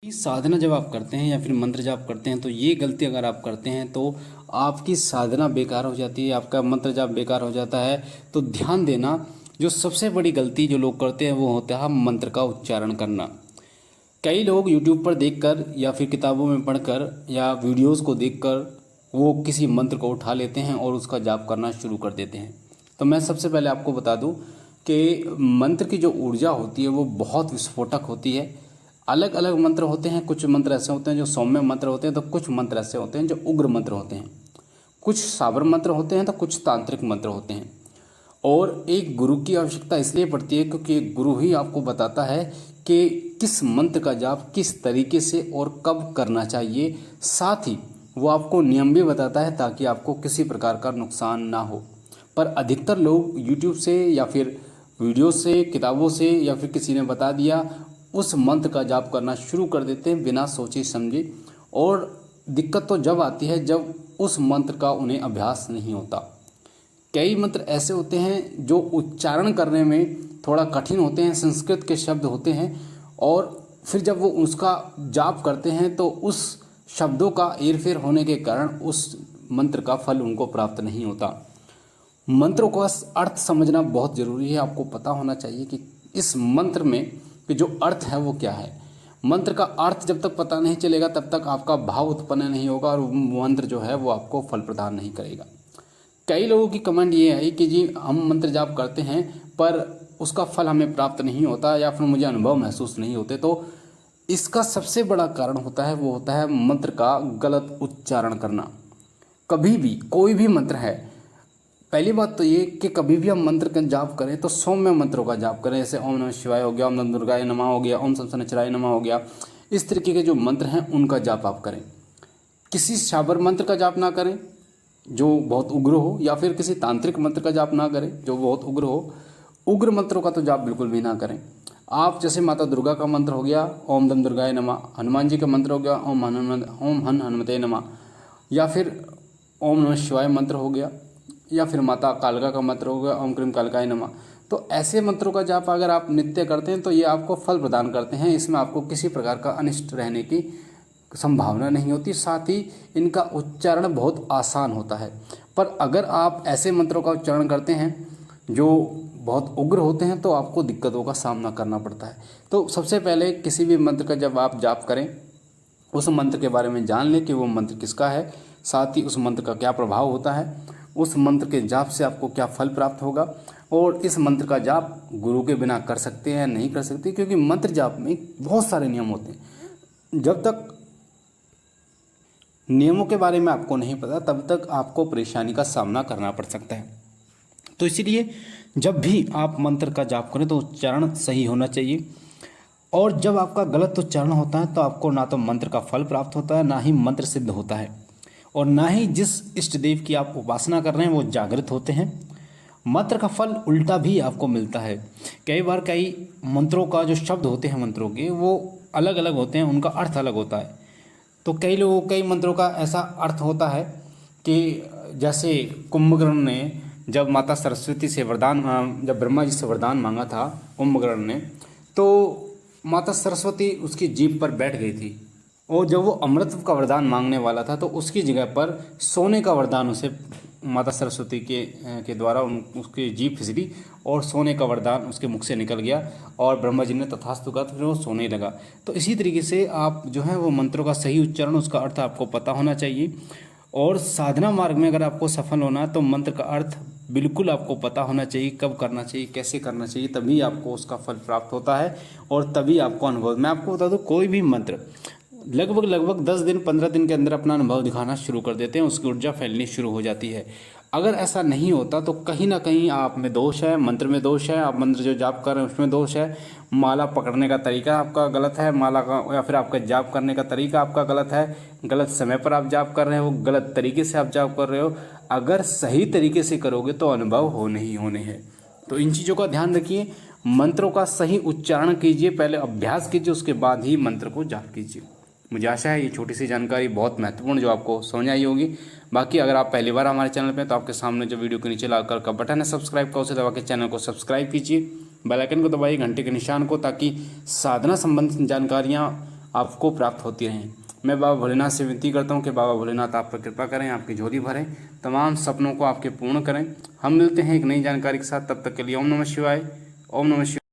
साधना जब आप करते हैं या फिर मंत्र जाप करते हैं तो ये गलती अगर आप करते हैं तो आपकी साधना बेकार हो जाती है, आपका मंत्र जाप बेकार हो जाता है। तो ध्यान देना, जो सबसे बड़ी गलती जो लोग करते हैं वो होता है मंत्र का उच्चारण करना। कई लोग यूट्यूब पर देखकर या फिर किताबों में पढ़कर या वीडियोस को देखकर वो किसी मंत्र को उठा लेते हैं और उसका जाप करना शुरू कर देते हैं। तो मैं सबसे पहले आपको बता दूं कि मंत्र की जो ऊर्जा होती है वो बहुत विस्फोटक होती है। अलग अलग मंत्र होते हैं, कुछ मंत्र ऐसे होते हैं जो सौम्य मंत्र होते हैं, तो कुछ मंत्र ऐसे होते हैं जो उग्र मंत्र होते हैं, कुछ साबर मंत्र होते हैं, तो कुछ तांत्रिक मंत्र होते हैं। और एक गुरु की आवश्यकता इसलिए पड़ती है क्योंकि एक गुरु ही आपको बताता है कि किस मंत्र का जाप किस तरीके से और कब करना चाहिए। साथ ही वो आपको नियम भी बताता है ताकि आपको किसी प्रकार का नुकसान ना हो। पर अधिकतर लोग यूट्यूब से या फिर वीडियो से, किताबों से या फिर किसी ने बता दिया उस मंत्र का जाप करना शुरू कर देते हैं बिना सोचे समझे। और दिक्कत तो जब आती है जब उस मंत्र का उन्हें अभ्यास नहीं होता। कई मंत्र ऐसे होते हैं जो उच्चारण करने में थोड़ा कठिन होते हैं, संस्कृत के शब्द होते हैं, और फिर जब वो उसका जाप करते हैं तो उस शब्दों का हेरफेर होने के कारण उस मंत्र का फल उनको प्राप्त नहीं होता। मंत्रों का अर्थ समझना बहुत ज़रूरी है। आपको पता होना चाहिए कि इस मंत्र में कि जो अर्थ है वो क्या है। मंत्र का अर्थ जब तक पता नहीं चलेगा तब तक आपका भाव उत्पन्न नहीं होगा और मंत्र जो है वो आपको फल प्रदान नहीं करेगा। कई लोगों की कमेंट ये आई कि जी हम मंत्र जाप करते हैं पर उसका फल हमें प्राप्त नहीं होता या फिर मुझे अनुभव महसूस नहीं होते। तो इसका सबसे बड़ा कारण होता है वो होता है मंत्र का गलत उच्चारण करना। कभी भी कोई भी मंत्र है, पहली बात तो ये कि कभी भी हम मंत्र का जाप करें तो सौम्य मंत्रों का जाप करें, जैसे ओम नमः शिवाय हो गया, ओम नमः दुर्गाय नमः हो गया, ओम शंकराचार्य नमः हो गया। इस तरीके के जो मंत्र हैं उनका जाप आप करें। किसी शाबर मंत्र का जाप ना करें जो बहुत उग्र हो, या फिर किसी तांत्रिक मंत्र का जाप ना करें जो बहुत उग्र हो। उग्र मंत्रों का तो जाप बिल्कुल भी ना करें। आप जैसे माता दुर्गा का मंत्र हो गया ओम दम दुर्गाय नमः, हनुमान जी का मंत्र हो गया ओम हन हनुमते नमः, या फिर ओम नमः शिवाय मंत्र हो गया, या फिर माता कालका का मंत्र हो गया ओम क्रीम कालकाय नमः। तो ऐसे मंत्रों का जाप अगर आप नित्य करते हैं तो ये आपको फल प्रदान करते हैं। इसमें आपको किसी प्रकार का अनिष्ट रहने की संभावना नहीं होती। साथ ही इनका उच्चारण बहुत आसान होता है। पर अगर आप ऐसे मंत्रों का उच्चारण करते हैं जो बहुत उग्र होते हैं तो आपको दिक्कतों का सामना करना पड़ता है। तो सबसे पहले किसी भी मंत्र का जब आप जाप करें उस मंत्र के बारे में जान लें कि वो मंत्र किसका है, साथ ही उस मंत्र का क्या प्रभाव होता है, उस मंत्र के जाप से आपको क्या फल प्राप्त होगा, और इस मंत्र का जाप गुरु के बिना कर सकते हैं नहीं कर सकते, क्योंकि मंत्र जाप में बहुत सारे नियम होते हैं। जब तक नियमों के बारे में आपको नहीं पता तब तक आपको परेशानी का सामना करना पड़ सकता है। तो इसीलिए जब भी आप मंत्र का जाप करें तो उच्चारण सही होना चाहिए। और जब आपका गलत उच्चारण होता है तो आपको ना तो मंत्र का फल प्राप्त होता है, ना ही मंत्र सिद्ध होता है, और ना ही जिस इष्ट देव की आप उपासना कर रहे हैं वो जागृत होते हैं। मंत्र का फल उल्टा भी आपको मिलता है। कई बार कई मंत्रों का जो शब्द होते हैं मंत्रों के वो अलग अलग होते हैं, उनका अर्थ अलग होता है। तो कई मंत्रों का ऐसा अर्थ होता है कि जैसे कुंभकर्ण ने जब माता सरस्वती से वरदान, जब ब्रह्मा जी से वरदान मांगा था कुंभकर्ण ने, तो माता सरस्वती उसकी जीभ पर बैठ गई थी, और जब वो अमृत का वरदान मांगने वाला था तो उसकी जगह पर सोने का वरदान उसे माता सरस्वती के द्वारा उसकी जीभ फिसली और सोने का वरदान उसके मुख से निकल गया, और ब्रह्मा जी ने तथास्तु कहा तो फिर वो सोने लगा। तो इसी तरीके से आप जो है वो मंत्रों का सही उच्चारण, उसका अर्थ आपको पता होना चाहिए। और साधना मार्ग में अगर आपको सफल होना है तो मंत्र का अर्थ बिल्कुल आपको पता होना चाहिए, कब करना चाहिए, कैसे करना चाहिए, तभी आपको उसका फल प्राप्त होता है और तभी आपको अनुभव। मैं आपको बता दूं, कोई भी मंत्र लगभग 10 दिन 15 दिन के अंदर अपना अनुभव दिखाना शुरू कर देते हैं, उसकी ऊर्जा फैलनी शुरू हो जाती है। अगर ऐसा नहीं होता तो कहीं ना कहीं आप में दोष है, मंत्र में दोष है, आप मंत्र जो जाप कर रहे हैं उसमें दोष है, माला पकड़ने का तरीका आपका गलत है, माला का या फिर आपका जाप करने का तरीका आपका गलत है, गलत समय पर आप जाप कर रहे हो, गलत तरीके से आप जाप कर रहे हो। अगर सही तरीके से करोगे तो अनुभव होने ही होने हैं। तो इन चीज़ों का ध्यान रखिए। मंत्रों का सही उच्चारण कीजिए, पहले अभ्यास कीजिए, उसके बाद ही मंत्र को जाप कीजिए। मुझे आशा है ये छोटी सी जानकारी बहुत महत्वपूर्ण जो आपको समझ आई होगी। बाकी अगर आप पहली बार हमारे चैनल पे हैं तो आपके सामने जो वीडियो के नीचे लाल कलर का बटन है सब्सक्राइब का, उसे दबा के चैनल को सब्सक्राइब कीजिए, बेल आइकन को दबाइए, घंटे के निशान को, ताकि साधना संबंधित जानकारियाँ आपको प्राप्त होती रहें। मैं बाबा भोलेनाथ से विनती करता हूँ कि बाबा भोलेनाथ आप पर कृपा करें, आपकी झोली भरें, तमाम सपनों को आपके पूर्ण करें। हम मिलते हैं एक नई जानकारी के साथ, तब तक के लिए ओम नमः शिवाय। ओम नमः शिवाय।